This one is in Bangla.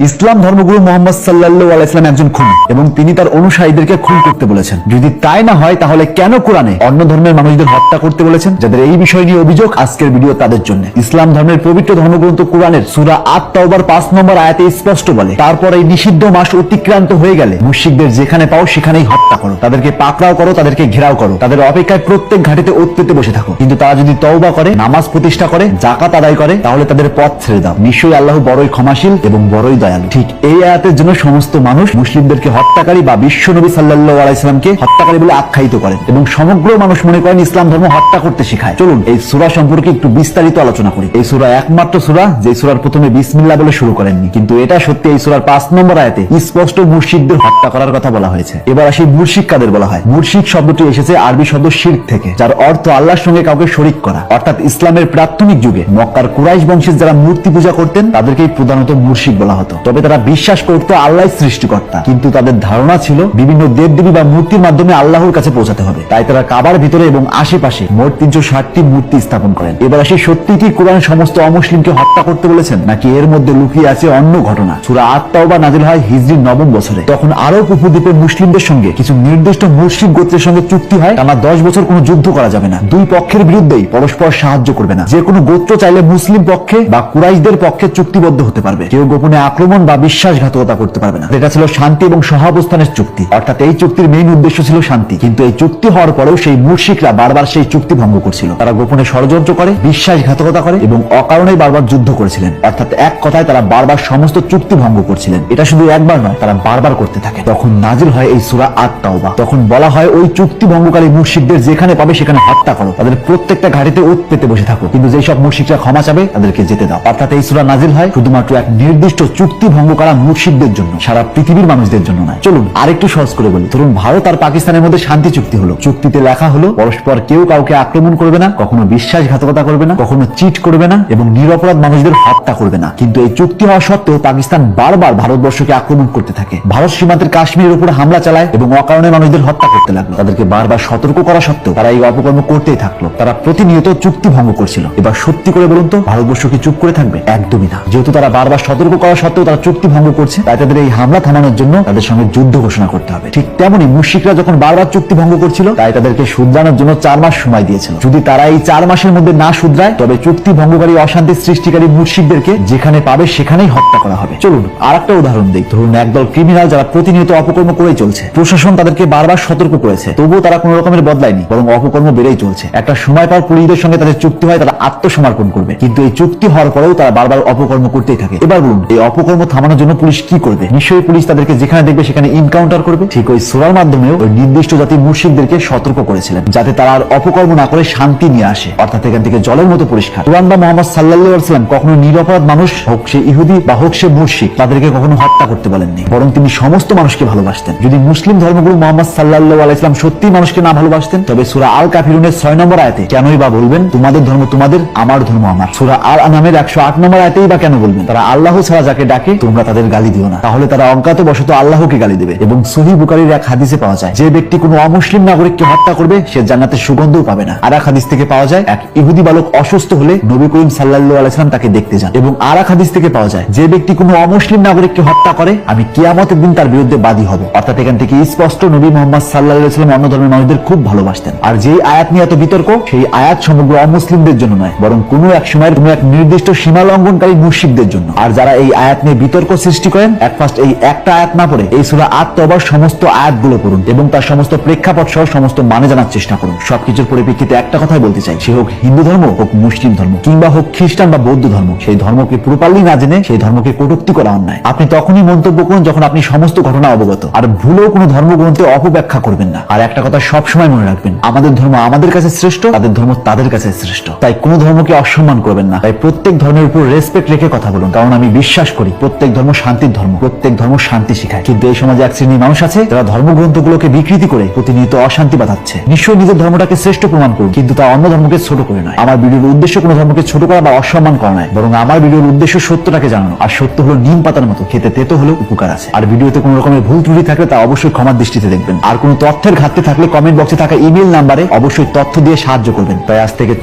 ইসলাম ধর্মগুরু মোহাম্মদ সাল্লাল্লাহু আলাইহি ওয়াসাল্লাম একজন খুনি এবং তিনি তার অনুসারীদেরকে খুন করতে বলেছেন। যদি তাই না হয় তাহলে কেন কোরআনে অন্য ধর্মের মানুষদের হত্যা করতে বলেছেন? যাদের এই বিষয় নিয়ে অভিযোগ, আজকের ভিডিও তাদের জন্য। ইসলাম ধর্মের পবিত্র ধর্মগ্রন্থ কোরআনের সূরা আত-তাওবার 5 নম্বর আয়াতে স্পষ্ট বলে, তারপর এই নিষিদ্ধ মাস অতিক্রান্ত হয়ে গেলে মুশরিকদের যেখানে পাও সেখানেই হত্যা করো, তাদেরকে পাকড়াও করো, তাদেরকে ঘেরাও করো, তাদের অপেক্ষায় প্রত্যেক ঘাটিতে ওঁত পেতে বসে থাকো। কিন্তু তারা যদি তওবা করে, নামাজ প্রতিষ্ঠা করে, যাকাত আদায় করে, তাহলে তাদের পথ ছেড়ে দাও। নিশ্চয়ই আল্লাহ বড়ই ক্ষমাশীল এবং বড়ই দয়ালু। ঠিক এই আয়াতের জন্য সমস্ত মানুষ মুসলিমদেরকে হত্যাকারী বা বিশ্ব নবী সাল্লাল্লাহু আলাইহি সাল্লামকে হত্যাকারী বলে আখ্যায়িত করেন এবং সমগ্র মানুষ মনে করেন ইসলাম ধর্ম হত্যা করতে শেখায়। চলুন এই সূরা সম্পর্কে একটু বিস্তারিত আলোচনা করি। এই সূরা একমাত্র সূরা যে সূরার প্রথমে বিসমিল্লাহ বলে শুরু করেননি, কিন্তু এটা সত্যি এই সূরার 5 নম্বর আয়াতে স্পষ্ট মুশরিকদের হত্যা করার কথা বলা হয়েছে। এবার আসি মুশরিক কাদের বলা হয়। মুশরিক শব্দটি এসেছে আরবি শব্দ শিরক থেকে, যার অর্থ আল্লাহর সঙ্গে কাউকে শরীক করা। অর্থাৎ ইসলামের প্রাথমিক যুগে মক্কার কুরাইশ বংশের যারা মূর্তি পূজা করতেন তাদেরকেই প্রধানত মুশরিক বলা হতো। তবে তারা বিশ্বাস করতো আল্লাহ সৃষ্টিকর্তা, কিন্তু তাদের ধারণা ছিল বিভিন্ন দেবদেবী বা মূর্তির মাধ্যমে আল্লাহর কাছে পৌঁছাতে হবে। তাই তারা কাবার ভিতরে এবং আশেপাশে মোট 360টি মূর্তি স্থাপন করেন। এবার আসি, সত্যি কি কোরআন সমস্ত অমুসলিমকে হত্যা করতে বলেছেন, নাকি এর মধ্যে লুকিয়ে আছে অন্য ঘটনা? সূরা আত-তাওবা নাযিল হয় হিজরির 9ম বছরে। তখন আরব উপদ্বীপের মুসলিমদের সঙ্গে কিছু নির্দিষ্ট মুশরিক গোত্রের সঙ্গে চুক্তি হয়, টানা 10 বছর কোনো যুদ্ধ করা যাবে না, দুই পক্ষের বিরুদ্ধেই পরস্পর সাহায্য করবে না। যে কোনো গোত্র চাইলে মুসলিম পক্ষে বা কুরাইশদের পক্ষে চুক্তিবদ্ধ হতে পারবে, কেউ গোপনে আক্রমণ বা বিশ্বাসঘাতকতা করতে পারবে না। এটা ছিল শান্তি এবং সহাবস্থানের চুক্তি। অর্থাৎ এই চুক্তির মেইন উদ্দেশ্য ছিল শান্তি, কিন্তু এই চুক্তি হওয়ার পরেও সেই মুশরিকরা বারবার সেই চুক্তি ভঙ্গ করছিল। তারা গোপনে ষড়যন্ত্র করে, বিশ্বাসঘাতকতা করে এবং অকারণেই বারবার যুদ্ধ করেছিলেন। অর্থাৎ এক কথায় তারা বারবার সমস্ত চুক্তি ভঙ্গ করছিলেন। এটা শুধু একবার নয়, তারা বারবার করতে থাকে। তখন নাজিল হয় এই সূরা আত-তাওবা। তখন বলা হয় ওই চুক্তি ভঙ্গকারী মুশরিকদের যেখানে পাবে সেখানে হত্যা করো, তাদের প্রত্যেকটা ঘাটিতে ওঁত পেতে বসে থাকো, কিন্তু যেই সব মুশরিকরা ক্ষমা চাবে তাদেরকে যেতে দাও। অর্থাৎ এই সূরা নাজিল হয় শুধুমাত্র এক নির্দিষ্ট চুক্তি ভঙ্গ করা মুশরিকদের জন্য, সারা পৃথিবীর মানুষদের জন্য নয়। চলুন আরেকটু সহজ করে বলি। ধরুন ভারত আর পাকিস্তানের মধ্যে শান্তি চুক্তি হলো। চুক্তিতে লেখা হলো পরস্পর কেউ কাউকে আক্রমণ করবে না, কখনো বিশ্বাসঘাতকতা করবে না, কখনো চিট করবে না এবং নিরপরাধ মানুষদের হত্যা করবে না। কিন্তু এই চুক্তি হওয়া সত্ত্বেও পাকিস্তান বারবার ভারতবর্ষকে আক্রমণ করতে থাকে। ভারত সীমান্তের কাশ্মীরের উপর হামলা চালায় এবং অকারণে মানুষদের হত্যা করতে লাগলো। তাদেরকে বারবার সতর্ক করা সত্ত্বেও তারা এই অপকর্ম করতেই থাকলো। তারা প্রতিনিয়ত চুক্তি ভঙ্গ করছিল। এবার সত্যি করে বলুন তো, ভারতবর্ষ কি চুপ করে থাকবে? একদমই না। যেহেতু তারা বারবার সতর্ক করা সত্ত্বেও তারা চুক্তি ভঙ্গ করছে, তাই তাদের এই হামলা থামানোর জন্য তাদের সঙ্গে যুদ্ধ ঘোষণা করতে হবে। ঠিক তেমনি মুশরিকরা যখন বারবার চুক্তি ভঙ্গ করছিল, তাই তাদেরকে শুধরানোর জন্য 4 মাস সময় দিয়েছিল। যদি তারা এই 4 মাসের মধ্যে না শুধরায়, তবে চুক্তি ভঙ্গকারী, অশান্তি সৃষ্টিকারী মুশরিকদেরকে যেখানে পাবে সেখানেই হত্যা করা হবে। চলুন আরেকটা উদাহরণ দিই। ধরুন একদল ক্রিমিনাল যারা প্রতিনিয়ত অপকর্ম করেই চলছে। প্রশাসন তাদেরকে বারবার সতর্ক করেছে, তবুও তারা কোনো রকমের বদলায়নি, বরং অপকর্ম বেড়েই চলছে। একটা সময় পর পুলিশদের সঙ্গে তাদের চুক্তি হয়, তারা আত্মসমর্পণ করবে, কিন্তু এই চুক্তি হওয়ার পরেও তারা বারবার অপকর্ম করতেই থাকে। এবার বলুন এই অপকর্ম থামানোর জন্য পুলিশ কি করবে? নিশ্চয়ই পুলিশ তাদেরকে যেখানে দেখবে সেখানে ইনকাউন্টার করবে। ঠিক ওই সূরার মাধ্যমেও ওই নির্দিষ্ট জাতির মুশরিকদেরকে সতর্ক করেছিলেন, যাতে তারা আর অপকর্ম না করে শান্তি নিয়ে আসে। অর্থাৎ এখান থেকে জলের মতো পরিষ্কার, কোরআন বা মুহাম্মদ সাল্লাল্লাহু আলাইহি ওয়াসাল্লাম কখনো নিরপরাধ মানুষ, হোক সে ইহুদি বা হোক সে মুশরিক, তাদেরকে কখনো হত্যা করতে বলেননি, বরং তিনি সমস্ত মানুষকে ভালোবাসতেন। যদি মুসলিম ধর্মগুরু মুহাম্মদ সাল্লাল্লাহু আলাইহি ওয়াসাল্লাম সত্যি মানুষকে না ভালোবাসতেন, তবে সূরা আল কাফিরুনের 6 নম্বর আয়াতে কেনই বা বলবেন তোমাদের ধর্ম তোমাদের, আমার ধর্ম আমার? সূরা আল আনামের 108 নম্বর আয়াতেই বা কেন বলবেন তারা আল্লাহ ছাড়া যাকে ডাকে তোমরা তাদের গালি দিও না? তাহলে তারা অজ্ঞাতবশত আল্লাহকে গালি দেবে। এবং সহিহ বুখারীর এক হাদিসে পাওয়া যায়, যে ব্যক্তি কোনো অমুসলিম নাগরিককে হত্যা করবে সে জান্নাতের সুগন্ধও পাবে না। আর এক হাদিস থেকে পাওয়া যায়, এক ইহুদি বালক অসুস্থ হলে নবী করিম সাল্লাল্লাহু আলাইহি ওয়াসাল্লাম তাকে দেখতে যান। এবং আর এক হাদিস থেকে পাওয়া যায়, যে ব্যক্তি কোনো অমুসলিম নাগরিককে হত্যা করে আমি কিয়ামতের দিন তার বিরুদ্ধে বাদী হব। অর্থাৎ এখান থেকে স্পষ্ট নবী মুহাম্মদ সাল্লাল্লাহু আলাইহি ওয়াসাল্লাম অন্য ধর্মের মানুষদের খুব ভালোবাসতেন। আর যেই আয়াত নিয়ে এত বিতর্ক, সেই আয়াত সমগ্র অমুসলিমদের জন্য নয়, বরং কোনো এক সময়ের কোনো এক নির্দিষ্ট সীমা লঙ্ঘনকারী মুশরিকদের জন্য। আর যারা এই আয়াত নিয়ে বিতর্ক সৃষ্টি করেন, ফার্স্ট এই একটা আয়াত না পড়ে এই সূরা আত-তাওবার সমস্ত আয়াতগুলো পড়ুন এবং তার সমস্ত প্রেক্ষাপট সহ সমস্ত মানে জানার চেষ্টা করুন। সবকিছুর পরিপ্রেক্ষিতে একটা কথাই বলতে চাই, সে হোক হিন্দু ধর্ম, হোক মুসলিম ধর্ম, কিংবা হোক খ্রিস্টান বা বৌদ্ধ ধর্ম, সেই ধর্মকে প্রপারলি না জেনে সেই ধর্মকে কটূক্তি করা অন্যায়। আপনি তখনই মন্তব্য করুন যখন আপনি সমস্ত ঘটনা অবগত, আর ভুলেও কোনো ধর্মগ্রন্থে অপব্যাখ্যা করবেন না। আর একটা কথা সবসময় মনে রাখবেন, আমাদের ধর্ম আমাদের কাছে শ্রেষ্ঠ, তাদের ধর্ম তাদের কাছে শ্রেষ্ঠ। তাই কোনো ধর্মকে অসম্মান করবেন না। তাই প্রত্যেক ধর্মের উপর রেসপেক্ট রেখে কথা বলুন, কারণ আমি বিশ্বাস করি প্রত্যেক ধর্ম শান্তির ধর্ম, প্রত্যেক ধর্ম শান্তি শেখায়। কিন্তু এই সমাজে এক শ্রেণীর মানুষ আছে যারা ধর্মগ্রন্থগুলোকে বিকৃতি করে প্রতিনিয়ত অশান্তি বাঁধাচ্ছে। নিশ্চয়ই নিজের ধর্মটাকে শ্রেষ্ঠ প্রমাণ করুন, কিন্তু তা অন্য ধর্মকে ছোট করে নয়। আমার ভিডিওর উদ্দেশ্য কোনো ধর্মকে ছোট করা বা অসম্মান করা নয়, বরং আমার ভিডিওর উদ্দেশ্য সত্যটাকে জানানো। আর সত্য হলো নিম পাতার মতো, খেতে তেতো হলেও উপকার আছে। আর ভিডিওতে কোনো রকমের ভুল ত্রুটি থাকলে তা অবশ্যই ক্ষমার দৃষ্টিতে দেখবেন। আর কোনো তথ্যের ঘাটতি থাকলে কমেন্ট বক্সে থাকা ইমেল নাম্বারে অবশ্যই তথ্য দিয়ে সাহায্য করবেন। তাই আজ থেকে